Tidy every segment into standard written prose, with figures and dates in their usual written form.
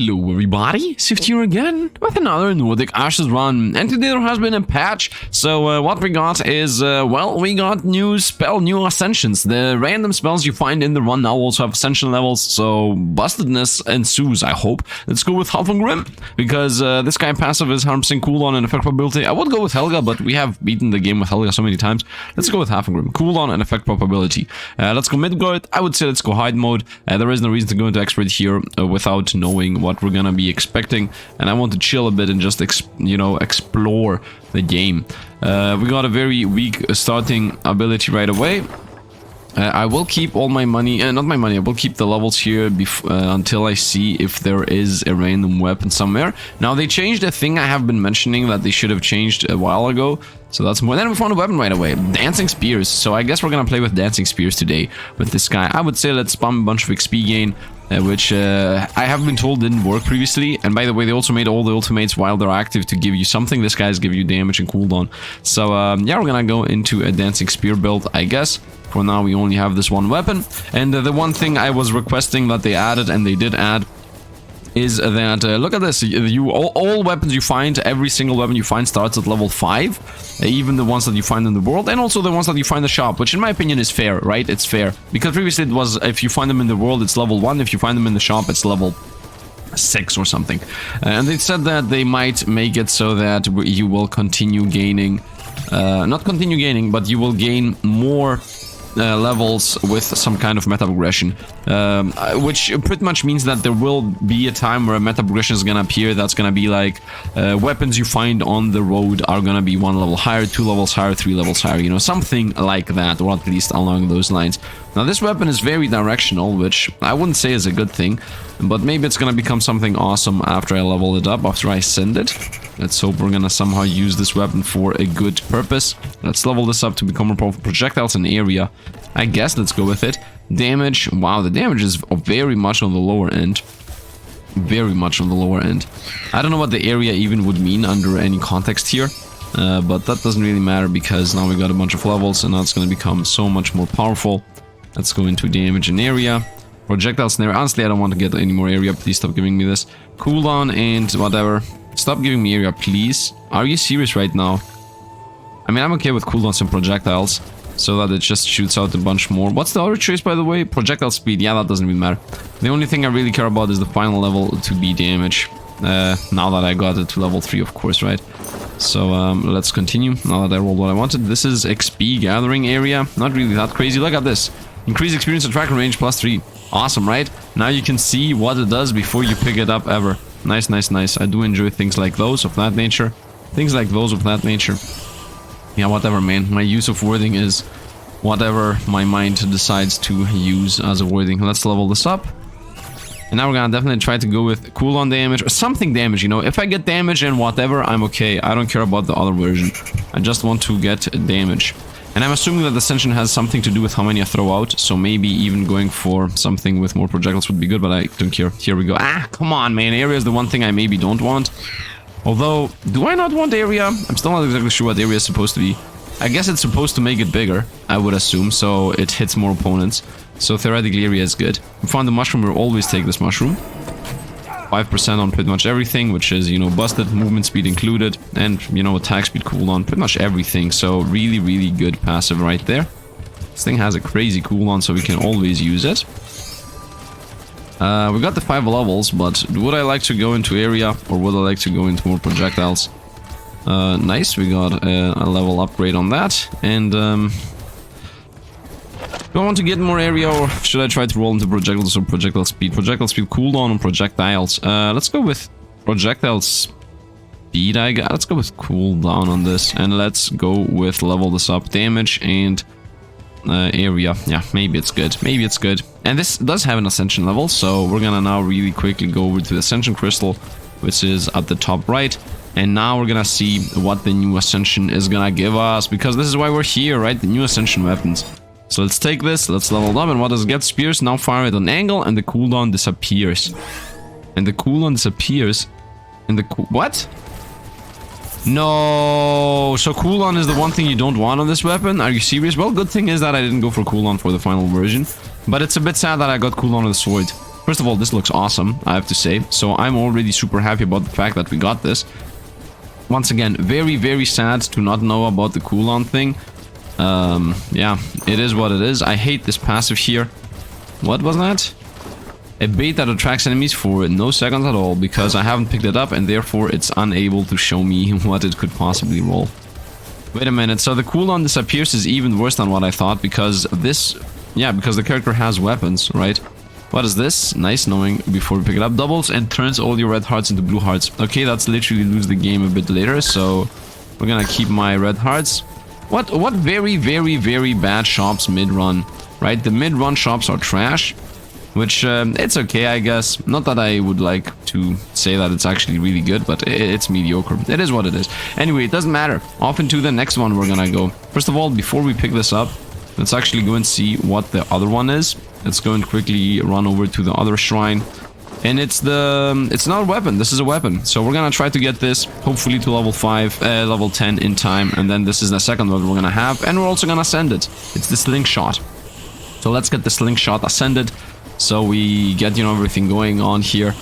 Hello everybody, Sifd here again with another Nordic Ashes run, and today there has been a patch. So what we got is, well, we got new Ascensions. The random spells you find in the run now also have Ascension levels, so bustedness ensues, I hope. Let's go with Grim, because this guy passive is 100% cooldown and effect probability. I would go with Helga, but we have beaten the game with Helga so many times. Let's go with Grim, cooldown and effect probability. Let's go Midgard. I would say let's go hide mode. There is no reason to go into expert here without knowing what we're gonna be expecting, and I want to chill a bit and just explore the game. We got a very weak starting ability right away. I will keep all my money, not my money, I will keep the levels here until I see if there is a random weapon somewhere. Now they changed a thing I have been mentioning that they should have changed a while ago, so that's more. Then we found a weapon right away, Dancing Spears, so I guess we're gonna play with Dancing Spears today with this guy. I would say let's spam a bunch of XP gain, which I have been told didn't work previously. And by the way, they also made all the ultimates while they're active to give you something. This guy's give you damage and cooldown. So yeah, we're gonna go into a Dancing Spear build, I guess. For now, we only have this one weapon. And the one thing I was requesting that they added, and they did add, is that, look at this, all weapons you find, every single weapon you find starts at level 5, even the ones that you find in the world, and also the ones that you find in the shop, which in my opinion is fair, right? It's fair, because previously it was, if you find them in the world, it's level 1, if you find them in the shop, it's level 6 or something. And they said that they might make it so that you will continue gaining, not continue gaining, but you will gain more levels with some kind of meta progression, which pretty much means that there will be a time where a meta progression is gonna appear. That's gonna be like weapons you find on the road are gonna be 1 level higher, 2 levels higher, 3 levels higher, you know, something like that, or at least along those lines. Now this weapon is very directional, which I wouldn't say is a good thing, but maybe it's gonna become something awesome after I level it up, after I send it. Let's hope we're gonna somehow use this weapon for a good purpose. Let's level this up to become more powerful projectiles in area. I guess let's go with it. Damage, wow, the damage is very much on the lower end. Very much on the lower end. I don't know what the area even would mean under any context here. But that doesn't really matter because now we got a bunch of levels and now it's gonna become so much more powerful. Let's go into damage and area. Projectiles in area. Honestly, I don't want to get any more area. Please stop giving me this. Cooldown and whatever. Stop giving me area, please. Are you serious right now? I mean, I'm okay with cooldowns and projectiles, so that it just shoots out a bunch more. What's the other choice, by the way? Projectile speed. Yeah, that doesn't really matter. The only thing I really care about is the final level to be damage. Now that I got it to level 3, of course, right? So let's continue. Now that I rolled what I wanted. This is XP gathering area. Not really that crazy. Look at this. Increase experience and tracker range +3. Awesome, right? Now you can see what it does before you pick it up ever. Nice, nice, nice. I do enjoy things like those of that nature. Things like those of that nature. Yeah, whatever, man. My use of wording is whatever my mind decides to use as a wording. Let's level this up. And now we're gonna definitely try to go with cooldown damage or something damage, you know. If I get damage and whatever, I'm okay. I don't care about the other version. I just want to get damage. And I'm assuming that Ascension has something to do with how many I throw out, so maybe even going for something with more projectiles would be good, but I don't care. Here we go. Ah, come on, man. Area is the one thing I maybe don't want. Although, do I not want area? I'm still not exactly sure what area is supposed to be. I guess it's supposed to make it bigger, I would assume, so it hits more opponents. So theoretically, area is good. We found the mushroom, we'll always take this mushroom. 5% on pretty much everything, which is, you know, busted, movement speed included, and, you know, attack speed cooldown, pretty much everything. So really, really good passive right there. This thing has a crazy cooldown, so we can always use it. We got the 5 levels, but would I like to go into area, or would I like to go into more projectiles? Nice, we got a level upgrade on that, and do I want to get more area, or should I try to roll into projectiles or projectile speed? Projectile speed cooldown on projectiles. Let's go with projectile speed, I guess. Let's go with cooldown on this, and let's go with level this up. Damage and area. Yeah, maybe it's good. Maybe it's good. And this does have an Ascension level, so we're gonna now really quickly go over to the Ascension Crystal, which is at the top right. And now we're gonna see what the new Ascension is gonna give us, because this is why we're here, right? The new Ascension weapons. So let's take this, let's level it up, and what does it get? Spears now fire at an angle, and the cooldown disappears. And the cooldown disappears. And the what? No, so cooldown is the one thing you don't want on this weapon? Are you serious? Well, good thing is that I didn't go for cooldown for the final version. But it's a bit sad that I got cooldown on the sword. First of all, this looks awesome, I have to say. So I'm already super happy about the fact that we got this. Once again, very, very sad to not know about the cooldown thing. Yeah, it is what it is. I hate this passive here. What was that? A bait that attracts enemies for no seconds at all, because I haven't picked it up and therefore it's unable to show me what it could possibly roll. Wait a minute, so the cooldown disappears is even worse than what I thought, because this... Yeah, because the character has weapons, right? What is this? Nice knowing before we pick it up. Doubles and turns all your red hearts into blue hearts. Okay, that's literally lose the game a bit later, so we're gonna keep my red hearts. What very, very, very bad shops mid-run, right? The mid-run shops are trash, which it's okay, I guess. Not that I would like to say that it's actually really good, but it's mediocre. It is what it is. Anyway, it doesn't matter. Off into the next one we're gonna go. First of all, before we pick this up, let's actually go and see what the other one is. Let's go and quickly run over to the other shrine. And it's not a weapon. This is a weapon. So we're gonna try to get this, hopefully to level 5, level 10 in time. And then this is the second one we're gonna have. And we're also gonna send it. It's the Slingshot. So let's get the Slingshot ascended. So we get, you know, everything going on here.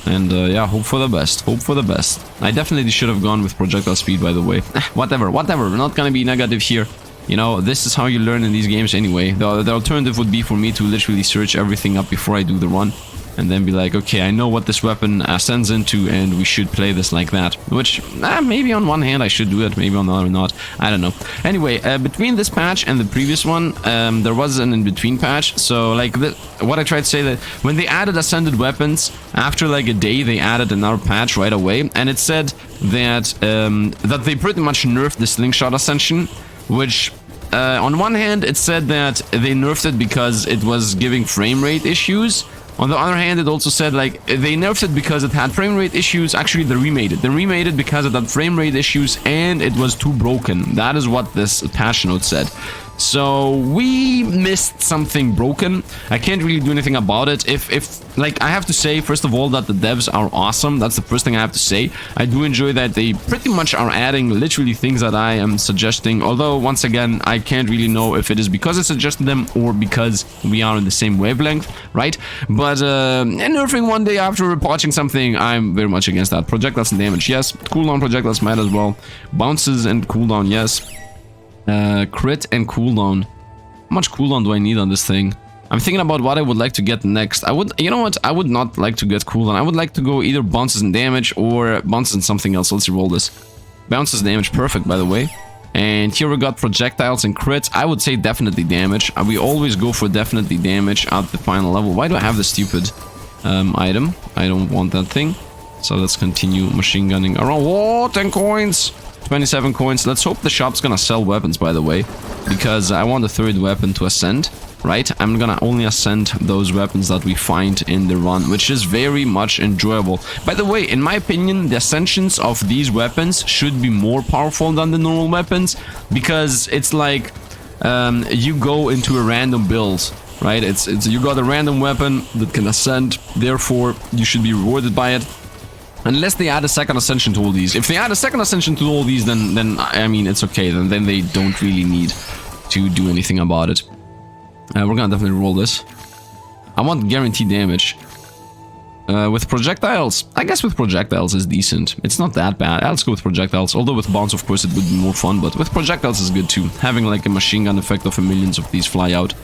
And yeah, hope for the best. Hope for the best. I definitely should have gone with projectile speed, by the way. Whatever. We're not gonna be negative here. You know, this is how you learn in these games anyway. The alternative would be for me to literally search everything up before I do the run. And then be like, okay, I know what this weapon ascends into and we should play this like that. Which, maybe on one hand I should do it, maybe on the other not. I don't know. Anyway, between this patch and the previous one, there was an in-between patch. So, like, what I tried to say that when they added ascended weapons, after like a day they added another patch right away. And it said that, that they pretty much nerfed the Slingshot Ascension. Which, on one hand, it said that they nerfed it because it was giving frame rate issues. On the other hand, it also said, like, they nerfed it because it had frame rate issues. Actually, they remade it. They remade it because it had frame rate issues and it was too broken. That is what this patch note said. So we missed something broken. I can't really do anything about it. If like, I have to say, first of all, that the devs are awesome. That's the first thing I have to say. I do enjoy that they pretty much are adding literally things that I am suggesting. Although, once again, I can't really know if it is because I suggested them or because we are in the same wavelength, right? But nerfing one day after watching something, I'm very much against that. Projectiles and damage, yes. Cooldown projectiles might as well. Bounces and cooldown, yes. Crit and cooldown. How much cooldown do I need on this thing? I'm thinking about what I would like to get next. You know what? I would not like to get cooldown. I would like to go either bounces and damage or bounces and something else. Let's roll this. Bounces and damage, perfect, by the way. And here we got projectiles and crits. I would say definitely damage. We always go for definitely damage at the final level. Why do I have this stupid item? I don't want that thing. So let's continue machine gunning around. Whoa, 10 coins! 27 coins. Let's hope the shop's gonna sell weapons, by the way, because I want the third weapon to ascend, right? I'm gonna only ascend those weapons that we find in the run, which is very much enjoyable. By the way, in my opinion, the ascensions of these weapons should be more powerful than the normal weapons, because it's like you go into a random build, right? It's you got a random weapon that can ascend, therefore you should be rewarded by it. Unless they add a second ascension to all these. If they add a second ascension to all these, then I mean, it's okay. Then they don't really need to do anything about it. We're gonna definitely roll this. I want guaranteed damage. With projectiles, I guess with projectiles is decent. It's not that bad. Let's go with projectiles. Although with bounce, of course, it would be more fun. But with projectiles is good too. Having like a machine gun effect of millions of these fly out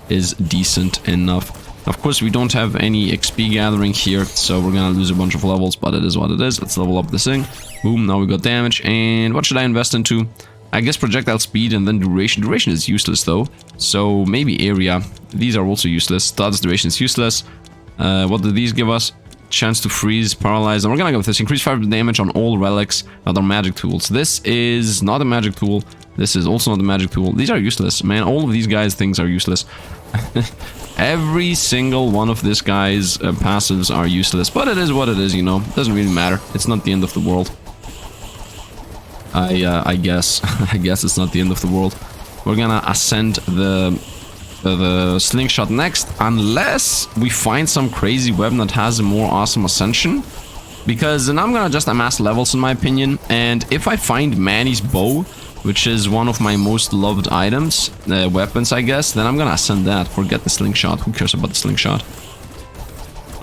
is decent enough. Of course, we don't have any XP gathering here, so we're gonna lose a bunch of levels, but it is what it is. Let's level up this thing. Boom, now we got damage. And what should I invest into? I guess projectile speed and then duration. Duration is useless, though. So maybe area. These are also useless. Status duration is useless. What do these give us? Chance to freeze, paralyze. And we're gonna go with this. Increase 5 damage on all relics that are magic tools. This is not a magic tool. This is also not a magic tool. These are useless, man. All of these guys' things are useless. Every single one of this guy's passives are useless, but it is what it is, you know. Doesn't really matter. It's not the end of the world. I guess. I guess it's not the end of the world. We're gonna ascend the Slingshot next, unless we find some crazy weapon that has a more awesome ascension. Because then I'm gonna just amass levels, in my opinion. And if I find Manny's bow, which is one of my most loved items, weapons, I guess, then I'm gonna ascend that. Forget the Slingshot. Who cares about the Slingshot?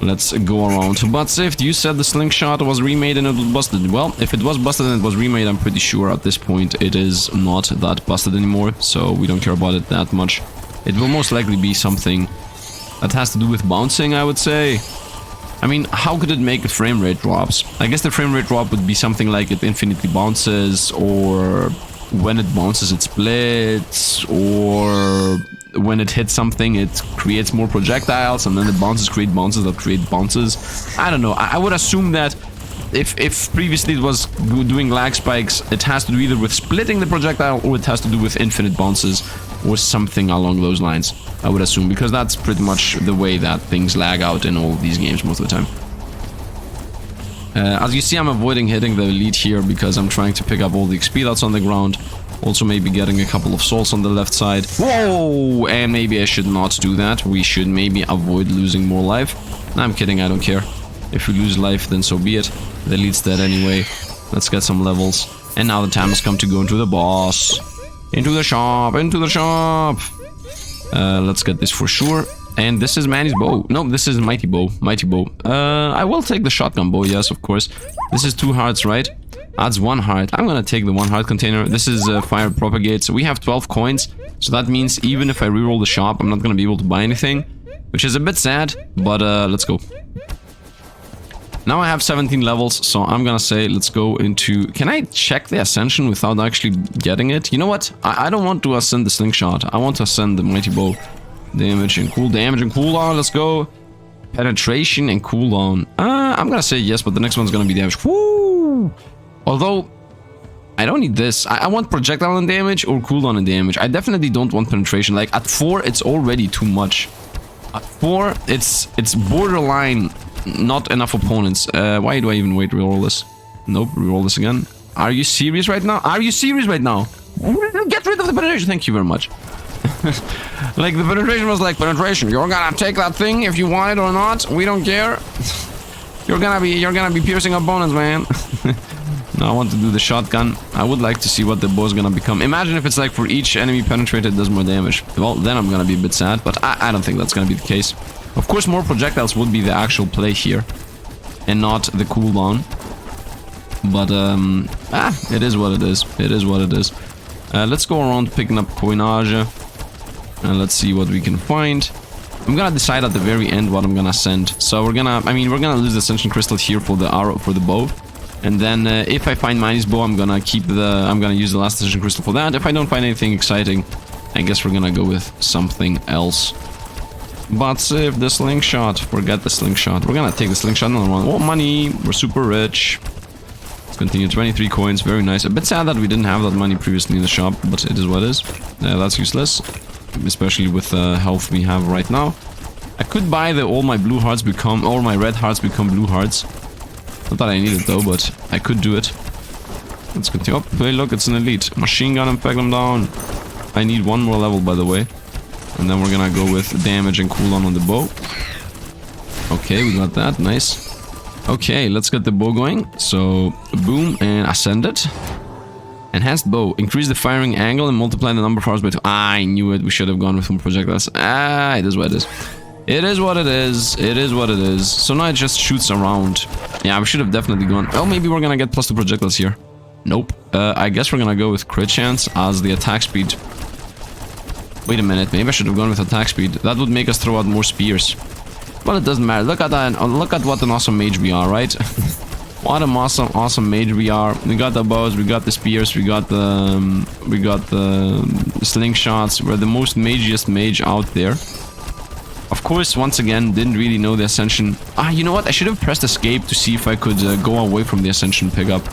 Let's go around. But Sifd, you said the Slingshot was remade and it was busted. Well, if it was busted and it was remade, I'm pretty sure at this point it is not that busted anymore. So we don't care about it that much. It will most likely be something that has to do with bouncing, I would say. I mean, how could it make a frame rate drops? I guess the frame rate drop would be something like it infinitely bounces, or when it bounces it splits, or when it hits something it creates more projectiles, and then the bounces create bounces that create bounces. I don't know. I would assume that if previously it was doing lag spikes, it has to do either with splitting the projectile or it has to do with infinite bounces or something along those lines. I would assume, because that's pretty much the way that things lag out in all of these games most of the time. As you see, I'm avoiding hitting the elite here because I'm trying to pick up all the XP that's on the ground. Also maybe getting a couple of souls on the left side. Whoa! And maybe I should not do that. We should maybe avoid losing more life. Nah, I'm kidding, I don't care. If we lose life, then so be it. The elite's dead anyway. Let's get some levels. And now the time has come to go into the boss. Into the shop, into the shop! Let's get this for sure. And this is Manny's bow. No, this is Mighty Bow. Mighty Bow. I will take the shotgun bow, yes, of course. This is 2 hearts, right? Adds 1 heart. I'm gonna take the 1 heart container. This is fire propagate. So we have 12 coins. So that means even if I reroll the shop, I'm not gonna be able to buy anything. Which is a bit sad, but let's go. Now I have 17 levels, so I'm gonna say let's go into... Can I check the Ascension without actually getting it? You know what? I don't want to ascend the Slingshot. I want to ascend the Mighty Bow. Damage and cooldown, let's go. Penetration and cooldown. I'm gonna say yes, but the next one's gonna be damage. Woo! Although, I don't need this. I want projectile and damage or cooldown and damage. I definitely don't want penetration. Like, at 4, it's already too much. At 4, it's borderline not enough opponents. Why do I even wait to reroll this? Nope, reroll this again. Are you serious right now? Are you serious right now? Get rid of the penetration. Thank you very much. Like, the penetration was like, penetration, you're gonna take that thing if you want it or not. We don't care. You're gonna be piercing opponents, man. No, I want to do the shotgun. I would like to see what the bow is gonna become. Imagine if it's like for each enemy penetrated it does more damage. Well, then I'm gonna be a bit sad, but I don't think that's gonna be the case. Of course, more projectiles would be the actual play here, and not the cooldown. But it is what it is. It is what it is. Let's go around picking up coinage. And let's see what we can find. I'm gonna decide at the very end what I'm gonna send. So we're gonna lose the Ascension Crystal here for the arrow, for the bow. And then if I find Manny's bow, I'm gonna use the last Ascension Crystal for that. If I don't find anything exciting, I guess we're gonna go with something else. But if the Slingshot, forget the Slingshot. We're gonna take the Slingshot, another one. Oh, money, we're super rich. Let's continue, 23 coins, very nice. A bit sad that we didn't have that money previously in the shop, but it is what it is. That's useless. Especially with the health we have right now. I could buy all my blue hearts become, or my red hearts become blue hearts. Not that I need it though, but I could do it. Let's continue. Oh, hey, look, it's an elite. Machine gun and peg them down. I need 1 more level, by the way. And then we're gonna go with damage and cooldown on the bow. Okay, we got that. Nice. Okay, let's get the bow going. So, boom, and ascend it. Enhanced bow. Increase the firing angle and multiply the number of hours by 2. I knew it. We should have gone with more projectiles. It is what it is. It is what it is. It is what it is. So now it just shoots around. Yeah, we should have definitely gone... Oh, maybe we're gonna get +2 projectiles here. Nope. I guess we're gonna go with crit chance as the attack speed. Wait a minute. Maybe I should have gone with attack speed. That would make us throw out more spears. Well, it doesn't matter. Look at that. Look at what an awesome mage we are, right? What an awesome mage we are. We got the bows, we got the spears, we got the slingshots. We're the most magiest mage out there. Of course, once again, didn't really know the Ascension. You know what? I should have pressed escape to see if I could go away from the Ascension pickup.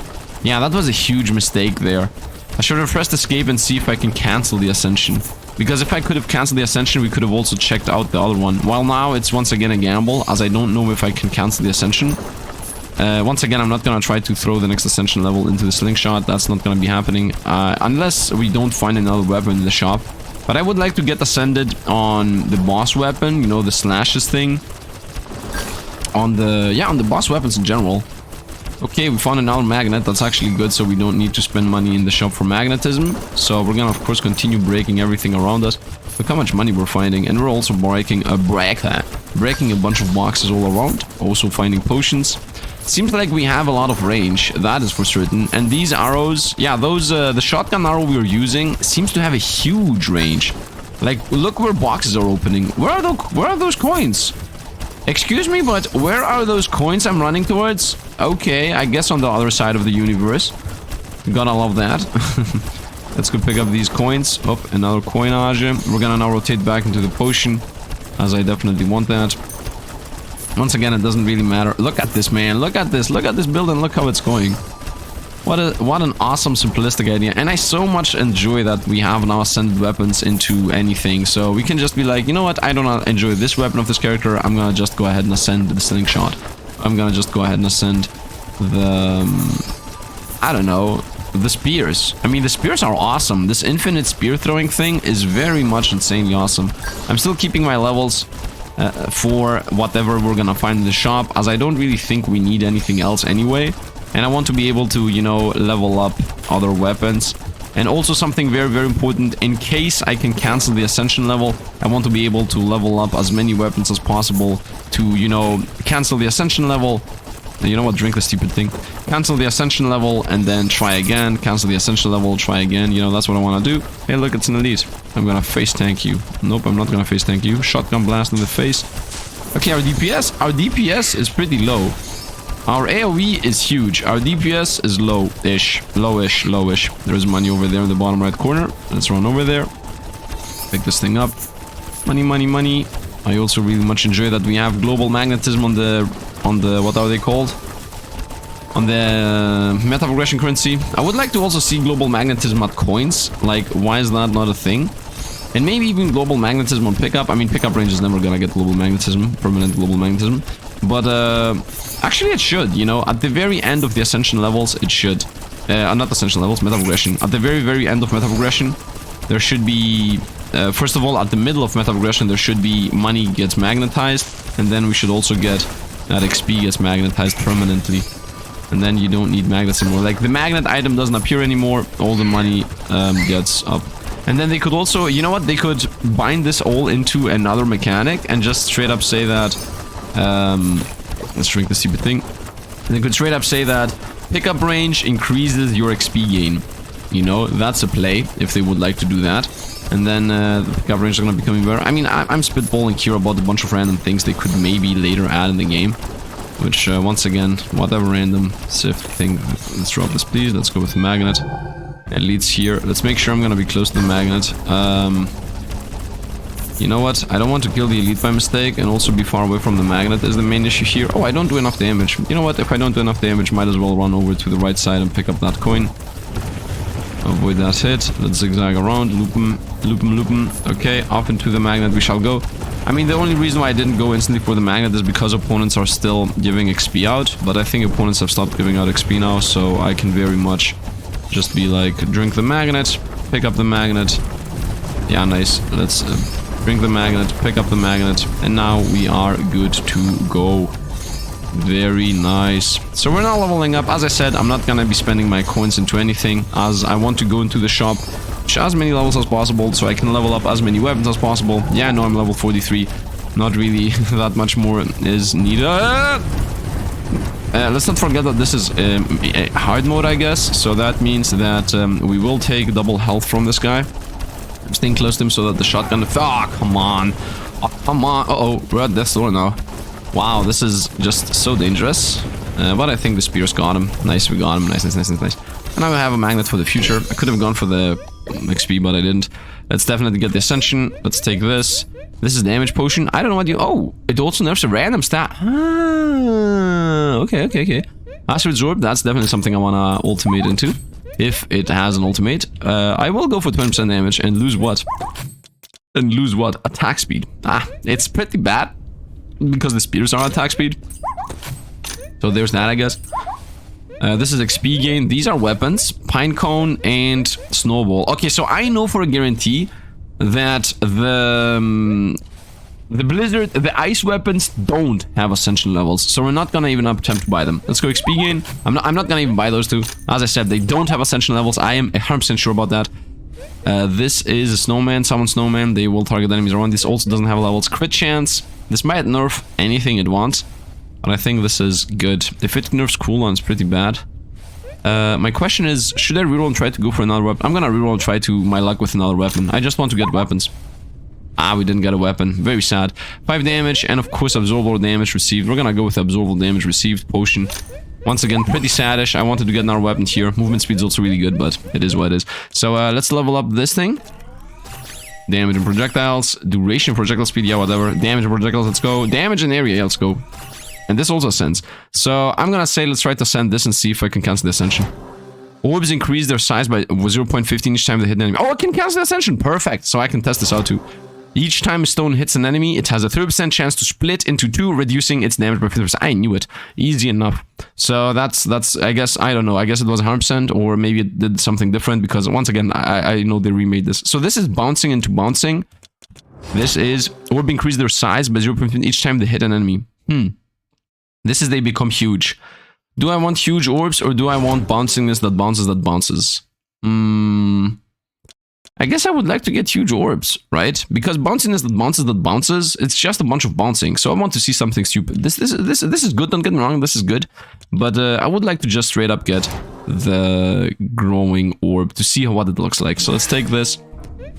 Yeah, that was a huge mistake there. I should have pressed escape and see if I can cancel the Ascension. Because if I could have cancelled the Ascension, we could have also checked out the other one. While now, it's once again a gamble, as I don't know if I can cancel the Ascension. Once again, I'm not gonna try to throw the next Ascension level into the Slingshot. That's not gonna be happening. Unless we don't find another weapon in the shop. But I would like to get ascended on the boss weapon. You know, the slashes thing. On the boss weapons in general. Okay, we found another magnet. That's actually good, so we don't need to spend money in the shop for magnetism. So we're gonna, of course, continue breaking everything around us. Look how much money we're finding. And we're also breaking a breaker. breaking a bunch of boxes all around, also finding potions. Seems like we have a lot of range, that is for certain. And these arrows, yeah, those the shotgun arrow we were using seems to have a huge range. Like, look where boxes are opening. Where are those coins? Excuse me, but where are those coins I'm running towards? Okay, I guess on the other side of the universe. Gotta love that. Let's go pick up these coins. Oh, another coinage. We're gonna now rotate back into the potion, as I definitely want that. Once again, it doesn't really matter. Look at this, man. Look at this. Look at this build and look how it's going. What an awesome simplistic idea. And I so much enjoy that we have now ascended weapons into anything. So we can just be like, you know what? I do not enjoy this weapon of this character. I'm gonna just go ahead and ascend the Slingshot. I'm gonna just go ahead and ascend the... I don't know. The spears. I mean, the spears are awesome. This infinite spear throwing thing is very much insanely awesome. I'm still keeping my levels for whatever we're gonna find in the shop, as I don't really think we need anything else anyway. And I want to be able to, you know, level up other weapons. And also something very, very important, in case I can cancel the Ascension level, I want to be able to level up as many weapons as possible to, you know, cancel the Ascension level. You know what, drink the stupid thing. Cancel the Ascension level and then try again. Cancel the Ascension level, try again. You know, that's what I want to do. Hey, look, it's an elite. I'm gonna face tank you. Nope, I'm not gonna face tank you. Shotgun blast in the face. Okay, our DPS is pretty low. Our AoE is huge. Our DPS is low-ish. Low-ish, low-ish. There's money over there in the bottom right corner. Let's run over there. Pick this thing up. Money, money, money. I also really much enjoy that we have global magnetism on the what are they called? On the meta progression currency. I would like to also see global magnetism at coins. Like, why is that not a thing? And maybe even global magnetism on pickup. I mean, pickup range is never gonna get global magnetism, permanent global magnetism. But actually it should, you know, at the very end of the Ascension levels, it should. Not Ascension levels, meta progression. At the very, very end of meta progression, there should be... first of all, at the middle of meta progression, there should be money gets magnetized. And then we should also get that XP gets magnetized permanently. And then you don't need magnets anymore. Like, the magnet item doesn't appear anymore. All the money gets up. And then they could also, you know what? They could bind this all into another mechanic and just straight up say that... let's drink the stupid thing. They could straight up say that pickup range increases your XP gain. You know, that's a play, if they would like to do that. And then the pickup range is going to be becoming better. I mean, I'm spitballing here about a bunch of random things they could maybe later add in the game. Which, once again, whatever random Sifd thing. Let's drop this, please. Let's go with the magnet. It leads here. Let's make sure I'm going to be close to the magnet. You know what? I don't want to kill the elite by mistake and also be far away from the magnet is the main issue here. Oh, I don't do enough damage. You know what? If I don't do enough damage, might as well run over to the right side and pick up that coin. Avoid that hit. Let's zigzag around. Loop him, loop him, loop him. Okay, off into the magnet we shall go. I mean, the only reason why I didn't go instantly for the magnet is because opponents are still giving XP out. But I think opponents have stopped giving out XP now, so I can very much just be like, drink the magnet, pick up the magnet. Yeah, nice. Let's... drink the magnet, pick up the magnet, and now we are good to go. Very nice. So we're now leveling up. As I said, I'm not gonna be spending my coins into anything, as I want to go into the shop, which has as many levels as possible, so I can level up as many weapons as possible. Yeah, I know I'm level 43. Not really that much more is needed. Let's not forget that this is hard mode, I guess. So that means that we will take double health from this guy. I'm staying close to him so that the shotgun... Oh, come on. Oh, come on. Uh-oh, we're at death's door now. Wow, this is just so dangerous. But I think the spears got him. Nice, we got him. Nice, nice, nice, nice, nice. And now I have a magnet for the future. I could have gone for the XP, but I didn't. Let's definitely get the Ascension. Let's take this. This is damage potion. I don't know what you... Oh, it also nerfs a random stat. Ah, okay, okay, okay. Astrid's Orb, that's definitely something I want to ultimate into. If it has an ultimate. I will go for 20% damage and lose what? And lose what? Attack speed. Ah, it's pretty bad. Because the spears are attack speed. So there's that, I guess. This is XP gain. These are weapons. Pinecone and Snowball. Okay, so I know for a guarantee that the Blizzard, the ice weapons don't have Ascension levels, so we're not gonna even attempt to buy them. Let's go XP gain. I'm not gonna even buy those two. As I said, they don't have Ascension levels. I am 100% sure about that. This is a snowman, summon snowman. They will target enemies around. This also doesn't have levels. Crit chance. This might nerf anything it wants, but I think this is good. If it nerfs cooldown, it's pretty bad. My question is, should I reroll and try to go for another weapon? I'm gonna reroll and try to my luck with another weapon. I just want to get weapons. Ah, we didn't get a weapon. Very sad. 5 damage, and of course absorbable damage received. We're gonna go with absorbable damage received potion. Once again, pretty sadish. I wanted to get another weapon here. Movement speed's also really good, but it is what it is. So let's level up this thing. Damage and projectiles. Duration, projectile speed, yeah, whatever. Damage and projectiles, let's go. Damage and area, yeah, let's go. And this also ascends. So I'm gonna say let's try to ascend this and see if I can cancel the ascension. Orbs increase their size by 0.15 each time they hit an enemy. Oh, I can cancel the ascension. Perfect. So I can test this out too. Each time a stone hits an enemy, it has a 30% chance to split into 2, reducing its damage by 50%. I knew it. Easy enough. So that's I guess, I don't know. I guess it was 100%, or maybe it did something different, because once again, I know they remade this. So this is bouncing into bouncing. This is orb increase their size by 0.15 each time they hit an enemy. This is they become huge. Do I want huge orbs, or do I want bouncingness that bounces that bounces? I guess I would like to get huge orbs, right? Because bounciness that bounces, it's just a bunch of bouncing. So I want to see something stupid. This is good, don't get me wrong, this is good. But I would like to just straight up get the growing orb to see what it looks like. So let's take this.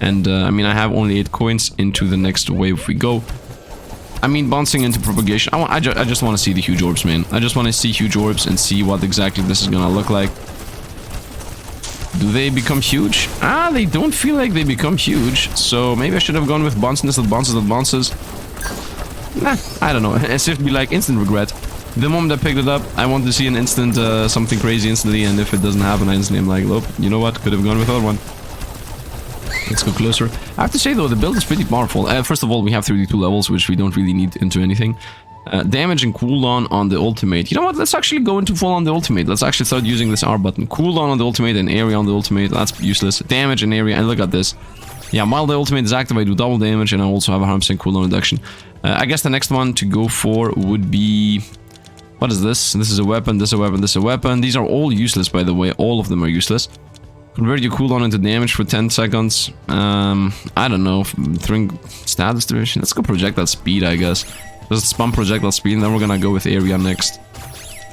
And I mean, I have only 8 coins. Into the next wave we go. I mean, bouncing into propagation. I just want to see the huge orbs, man. I just want to see huge orbs and see what exactly this is gonna look like. Do they become huge? Ah, they don't feel like they become huge. So maybe I should have gone with bounciness that bounces that bounces. Nah, I don't know. As if it'd be like instant regret. The moment I picked it up, I want to see an instant something crazy instantly, and if it doesn't happen, I instantly am like, nope, you know what? Could have gone with the other one. Let's go closer. I have to say though, the build is pretty powerful. First of all, we have 32 levels, which we don't really need into anything. Damage and cooldown on the ultimate. You know what? Let's actually go into full on the ultimate. Let's actually start using this R button. Cooldown on the ultimate and area on the ultimate. That's useless. Damage and area. And look at this. Yeah, while the ultimate is active, I do double damage, and I also have a 100% cooldown reduction. I guess the next one to go for would be... What is this? This is a weapon, this is a weapon, this is a weapon. These are all useless, by the way. All of them are useless. Convert your cooldown into damage for 10 seconds. I don't know. Throwing status duration. Let's go projectile speed, I guess. Just spam projectile speed, and then we're gonna go with area next.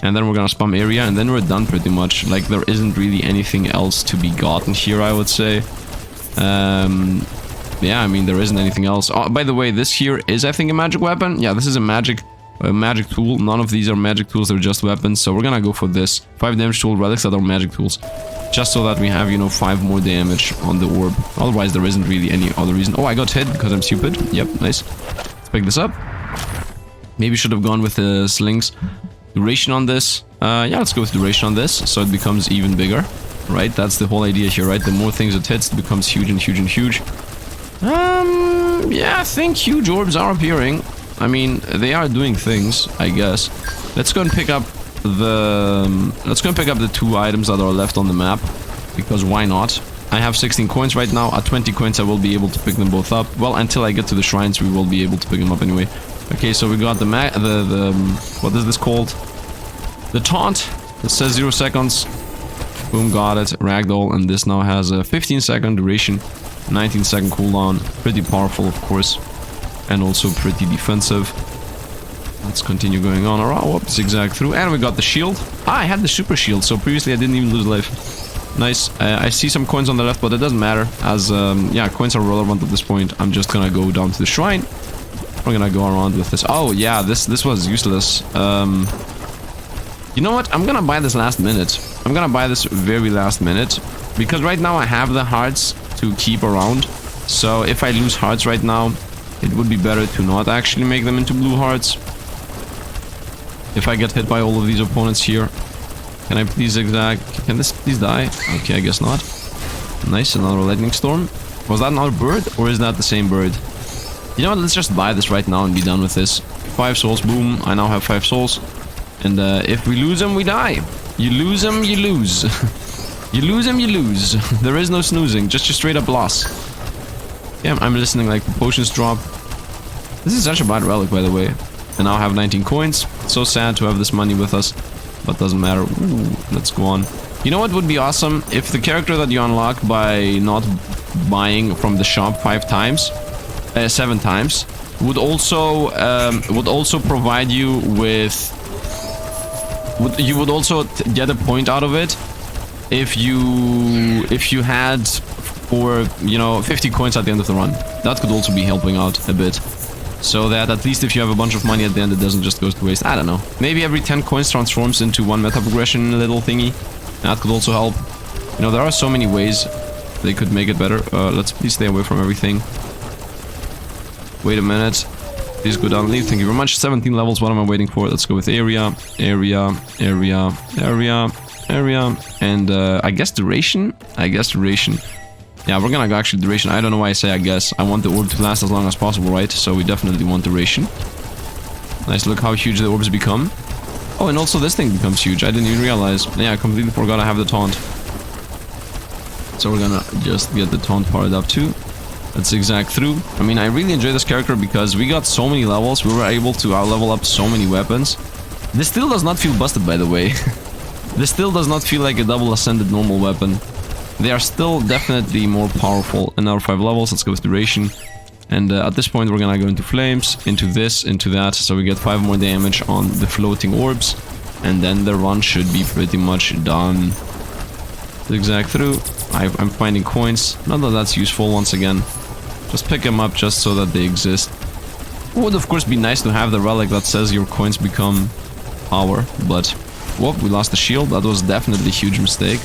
And then we're gonna spam area, and then we're done pretty much. Like, there isn't really anything else to be gotten here, I would say. Yeah, I mean, there isn't anything else. Oh, by the way, this here is, I think, a magic weapon. Yeah, this is a magic tool. None of these are magic tools, they're just weapons. So we're gonna go for this. 5 damage tool relics that are magic tools. Just so that we have, you know, 5 more damage on the orb. Otherwise, there isn't really any other reason. Oh, I got hit because I'm stupid. Yep, nice. Let's pick this up. Maybe should have gone with the slings. Duration on this. Yeah, let's go with duration on this, so it becomes even bigger. Right? That's the whole idea here, right? The more things it hits, it becomes huge and huge and huge. Yeah, I think huge orbs are appearing. I mean, they are doing things, I guess. Let's go and pick up the 2 items that are left on the map, because why not? I have 16 coins right now. At 20 coins, I will be able to pick them both up. Well, until I get to the shrines, we will be able to pick them up anyway. Okay, so we got the what is this called? The taunt. It says 0 seconds. Boom, got it. Ragdoll, and this now has a 15-second duration, 19-second cooldown. Pretty powerful, of course, and also pretty defensive. Let's continue going on. Alright, zigzag through, and we got the shield. Ah, I had the super shield, so previously I didn't even lose life. Nice. I see some coins on the left, but it doesn't matter, as yeah, coins are relevant at this point. I'm just gonna go down to the shrine. We're gonna go around with this. Oh yeah, this was useless. You know what? I'm gonna buy this last minute. I'm gonna buy this very last minute, because right now I have the hearts to keep around. So if I lose hearts right now, it would be better to not actually make them into blue hearts. If I get hit by all of these opponents here, can I please zigzag? Can this please die? Okay, I guess not. Nice, another lightning storm. Was that another bird, or is that the same bird? You know what, let's just buy this right now and be done with this. 5 souls, boom, I now have 5 souls. And if we lose them, we die. You lose them, you lose. You lose them, you lose. There is no snoozing, just your straight up loss. Yeah, I'm listening like the potions drop. This is such a bad relic, by the way. And now I have 19 coins. So sad to have this money with us, but doesn't matter. Ooh, let's go on. You know what would be awesome? If the character that you unlock by not buying from the shop 7 times, would also provide you with... You would also get a point out of it if you had, for, you know, 50 coins at the end of the run. That could also be helping out a bit. So that at least if you have a bunch of money at the end, it doesn't just go to waste. I don't know. Maybe every 10 coins transforms into one meta progression little thingy. That could also help. You know, there are so many ways they could make it better. Let's please stay away from everything. Wait a minute. Please go down, leave. Thank you very much. 17 levels. What am I waiting for? Let's go with area, area, area, area, area, and I guess duration. Yeah, we're gonna go actually duration. I don't know why I say I guess. I want the orb to last as long as possible, right? So we definitely want duration. Nice, look how huge the orbs become. Oh, and also this thing becomes huge. I didn't even realize. Yeah, I completely forgot I have the taunt. So we're gonna just get the taunt powered up too. Let's zigzag through. I mean, I really enjoy this character because we got so many levels. We were able to level up so many weapons. This still does not feel busted, by the way. This still does not feel like a double ascended normal weapon. They are still definitely more powerful. Another 5 levels. Let's go with duration. And at this point, we're gonna go into flames, into this, into that. So we get 5 more damage on the floating orbs. And then the run should be pretty much done. Zigzag through. I'm finding coins. Not that that's useful once again. Just pick them up just so that they exist. It would of course be nice to have the relic that says your coins become power. But, whoop, we lost the shield. That was definitely a huge mistake.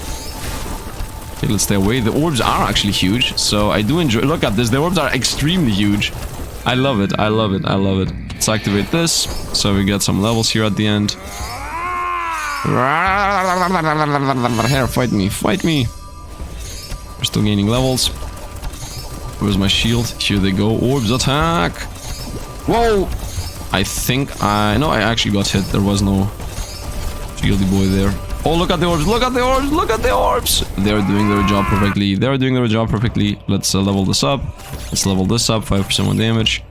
Okay, let's stay away. The orbs are actually huge, so I do enjoy... Look at this, the orbs are extremely huge. I love it, I love it, I love it. Let's activate this, so we get some levels here at the end. Here, fight me, fight me. We're still gaining levels. Where's my shield? Here they go. Orbs attack! Whoa! I think I... No, I actually got hit. There was no shieldy boy there. Oh, look at the orbs, look at the orbs, look at the orbs! They're doing their job perfectly. They're doing their job perfectly. Let's level this up. Let's level this up. 5% more damage.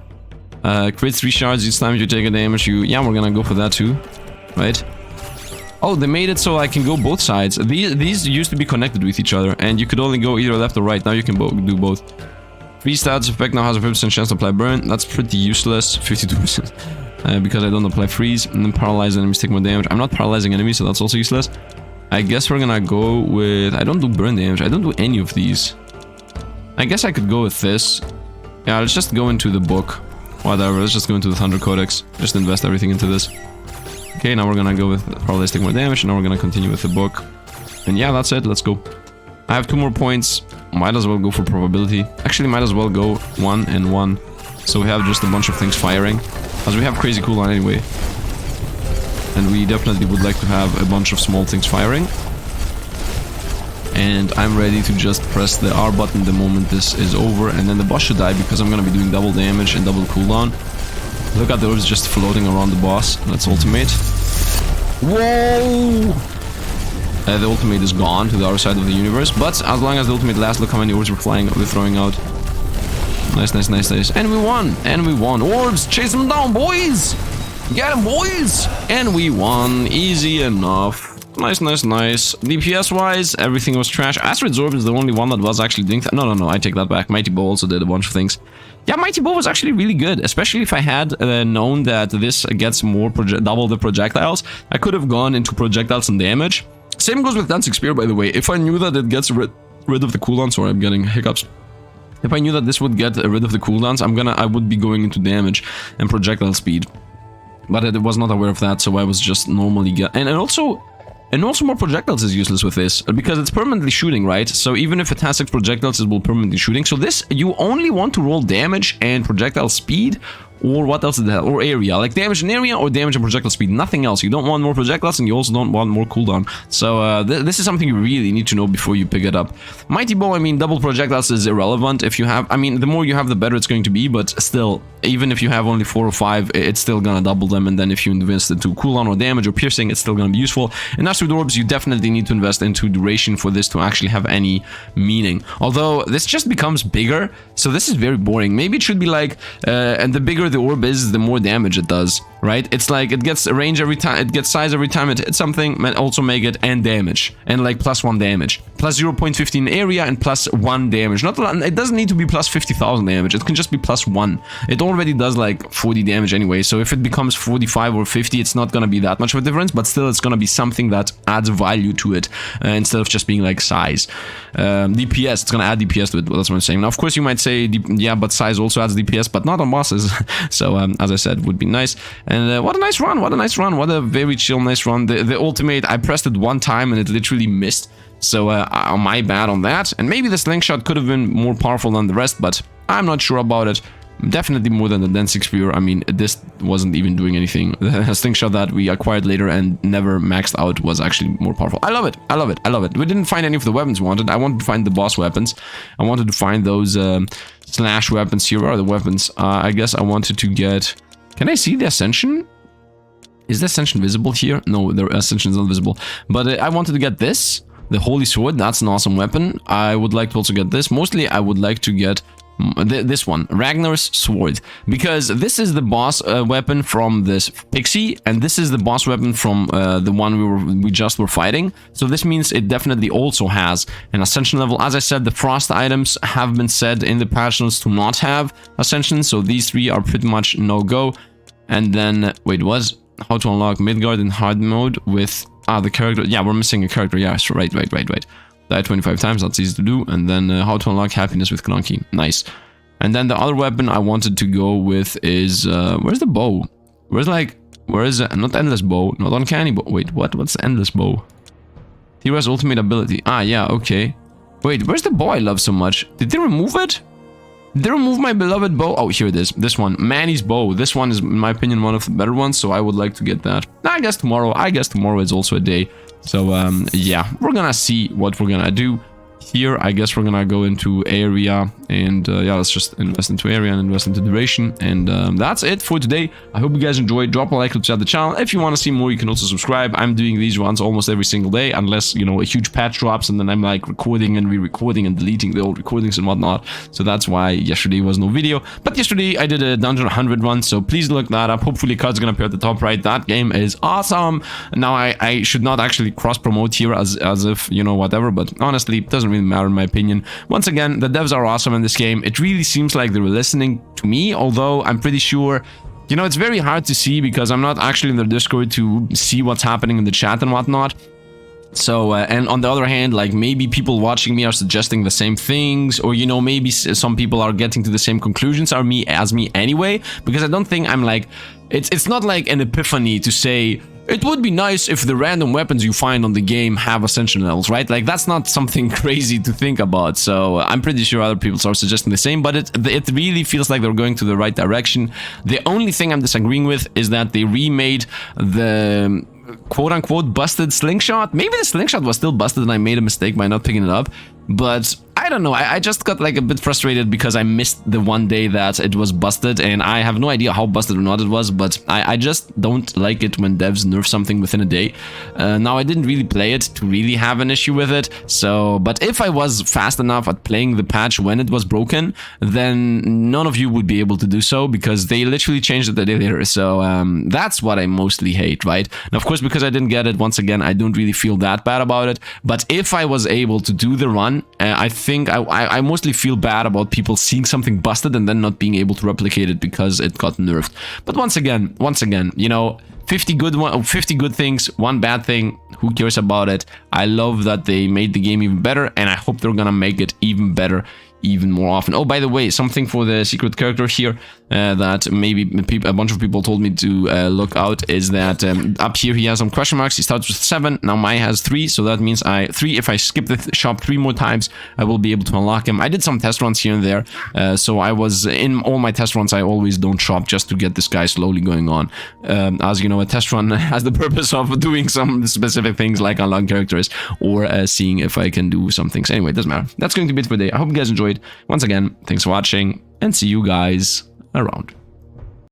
Crit 3 shards each time you take a damage. Yeah, we're gonna go for that too. Right? Oh, they made it so I can go both sides. These used to be connected with each other, and you could only go either left or right. Now you can do both. Free stats effect now has a 50% chance to apply burn. That's pretty useless. 52%. Because I don't apply freeze, and then paralyze enemies take more damage. I'm not paralyzing enemies, so that's also useless. I guess we're gonna go with... I don't do burn damage. I don't do any of these. I guess I could go with this. Yeah, let's just go into the book. Whatever, let's just go into the Thunder Codex. Just invest everything into this. Okay, now we're gonna go with paralyze take more damage, and now we're gonna continue with the book. And yeah, that's it. Let's go. I have 2 more points. Might as well go for probability. Actually, might as well go 1 and 1. So we have just a bunch of things firing. As we have crazy cooldown anyway. And we definitely would like to have a bunch of small things firing. And I'm ready to just press the R button the moment this is over. And then the boss should die because I'm going to be doing double damage and double cooldown. Look at those just floating around the boss. Let's ultimate. Whoa! The ultimate is gone to the other side of the universe. But as long as the ultimate lasts, look how many orbs we're throwing out. Nice, nice, nice, nice. And we won! And we won! Orbs! Chase them down, boys! Get them, boys! And we won. Easy enough. Nice, nice, nice. DPS-wise, everything was trash. Astrid's orb is the only one that was actually doing that. No, I take that back. Mighty Bow also did a bunch of things. Yeah, Mighty Bow was actually really good. Especially if I had known that this gets more double the projectiles. I could have gone into projectiles and damage. Same goes with Dancing Spear, by the way. If I knew that it gets rid of the cooldown... Sorry, I'm getting hiccups. If I knew that this would get rid of the cooldowns, I would be going into damage and projectile speed. But I was not aware of that, so I was just normally and also more projectiles is useless with this, because it's permanently shooting, right? So even if it has 6 projectiles, it will permanently shooting. So this, you only want to roll damage and projectile speed, or what else did that? Or area, like damage in area or damage and projectile speed, nothing else. You don't want more projectiles, and you also don't want more cooldown. So this is something you really need to know before you pick it up. Mighty Bow, I mean, double projectiles is irrelevant. If you have, I mean, the more you have, the better it's going to be, but still, even if you have only 4 or 5, it's still gonna double them, and then if you invest into cooldown or damage or piercing, it's still gonna be useful. And as with orbs, you definitely need to invest into duration for this to actually have any meaning. Although, this just becomes bigger, so this is very boring. Maybe it should be like, and the bigger the orb is, the more damage it does, right? It's like it gets range every time, it gets size every time it hits something, and also make it and damage, and like +1 damage, plus 0.15 area and +1 damage. Not it doesn't need to be plus 50,000 damage. It can just be +1. It already does like 40 damage anyway, so if it becomes 45 or 50, it's not gonna be that much of a difference, but still it's gonna be something that adds value to it instead of just being like size. DPS, it's gonna add DPS to it. That's what I'm saying. Now, of course, you might say, yeah, but size also adds DPS, but not on bosses. So, as I said, would be nice. And what a nice run! What a nice run! What a very chill, nice run. The ultimate, I pressed it one time and it literally missed. So, my bad on that. And maybe the Slingshot could have been more powerful than the rest, but I'm not sure about it. Definitely more than the Dense Spear. I mean, this wasn't even doing anything. The Slingshot that we acquired later and never maxed out was actually more powerful. I love it. I love it. I love it. We didn't find any of the weapons we wanted. I wanted to find the boss weapons. I wanted to find those slash weapons here. Where are the weapons? I guess I wanted to get... Can I see the Ascension? Is the Ascension visible here? No, the Ascension is not visible. But I wanted to get this. The Holy Sword. That's an awesome weapon. I would like to also get this. Mostly, I would like to get... this one, Ragnar's Sword, because this is the boss weapon from this pixie, and this is the boss weapon from the one we just were fighting. So this means it definitely also has an ascension level. As I said, the frost items have been said in the patch notes to not have ascension, so these three are pretty much no-go. And then, wait, was how to unlock Midgard in hard mode with the character? Yeah, we're missing a character. Yeah, so right. Die 25 times, that's easy to do. And then how to unlock happiness with Clunky. Nice. And then the other weapon I wanted to go with is... where's the bow? Where is it? Not endless bow, not uncanny bow. Wait, what's the endless bow? Tira's ultimate ability. Ah, yeah, okay. Wait, where's the bow I love so much? Did they remove it? Did they remove my beloved bow? Oh, here it is. This one. Manny's bow. This one is, in my opinion, one of the better ones, so I would like to get that. I guess tomorrow is also a day. So, yeah, we're gonna see what we're gonna do here. I guess we're gonna go into area and, yeah, let's just invest into area and invest into duration. And that's it for today. I hope you guys enjoyed. Drop a like to the channel. If you want to see more, you can also subscribe. I'm doing these ones almost every single day, unless, you know, a huge patch drops and then I'm like recording and re-recording and deleting the old recordings and whatnot. So that's why yesterday was no video. But yesterday I did a Dungeon 100 run, so please look that up. Hopefully card's gonna appear at the top right. That game is awesome. Now I should not actually cross promote here as if, you know, whatever, but honestly it doesn't really matter in my opinion. Once again, the devs are awesome in this game. It really seems like they were listening to me, although I'm pretty sure, you know, it's very hard to see because I'm not actually in their Discord to see what's happening in the chat and whatnot. So, and on the other hand, like, maybe people watching me are suggesting the same things, or, you know, maybe some people are getting to the same conclusions as me anyway, because I don't think I'm like, it's not like an epiphany to say, it would be nice if the random weapons you find on the game have ascension levels, right? Like, that's not something crazy to think about. So I'm pretty sure other people are suggesting the same, but it really feels like they're going to the right direction. The only thing I'm disagreeing with is that they remade the quote-unquote busted Slingshot. Maybe the Slingshot was still busted and I made a mistake by not picking it up, but I don't know. I just got like a bit frustrated because I missed the one day that it was busted, and I have no idea how busted or not it was, but I just don't like it when devs nerf something within a day. Now, I didn't really play it to really have an issue with it, so, but if I was fast enough at playing the patch when it was broken, then none of you would be able to do so, because they literally changed it the day later. So that's what I mostly hate, right? And of course, because I didn't get it, once again, I don't really feel that bad about it, but if I was able to do the run, I think I mostly feel bad about people seeing something busted and then not being able to replicate it because it got nerfed. But once again, you know, 50 good things, one bad thing, who cares about it? I love that they made the game even better, and I hope they're gonna make it even better even more often. Oh, by the way, something for the secret character here that maybe a bunch of people told me to look out is that up here he has some question marks. He starts with 7. Now mine has 3, so that means 3. If I skip the shop 3 more times, I will be able to unlock him. I did some test runs here and there, so I was in all my test runs. I always don't shop just to get this guy slowly going on. As you know, a test run has the purpose of doing some specific things like unlock characters or seeing if I can do some things. Anyway, it doesn't matter. That's going to be it for today. I hope you guys enjoyed. Once again, thanks for watching, and see you guys around.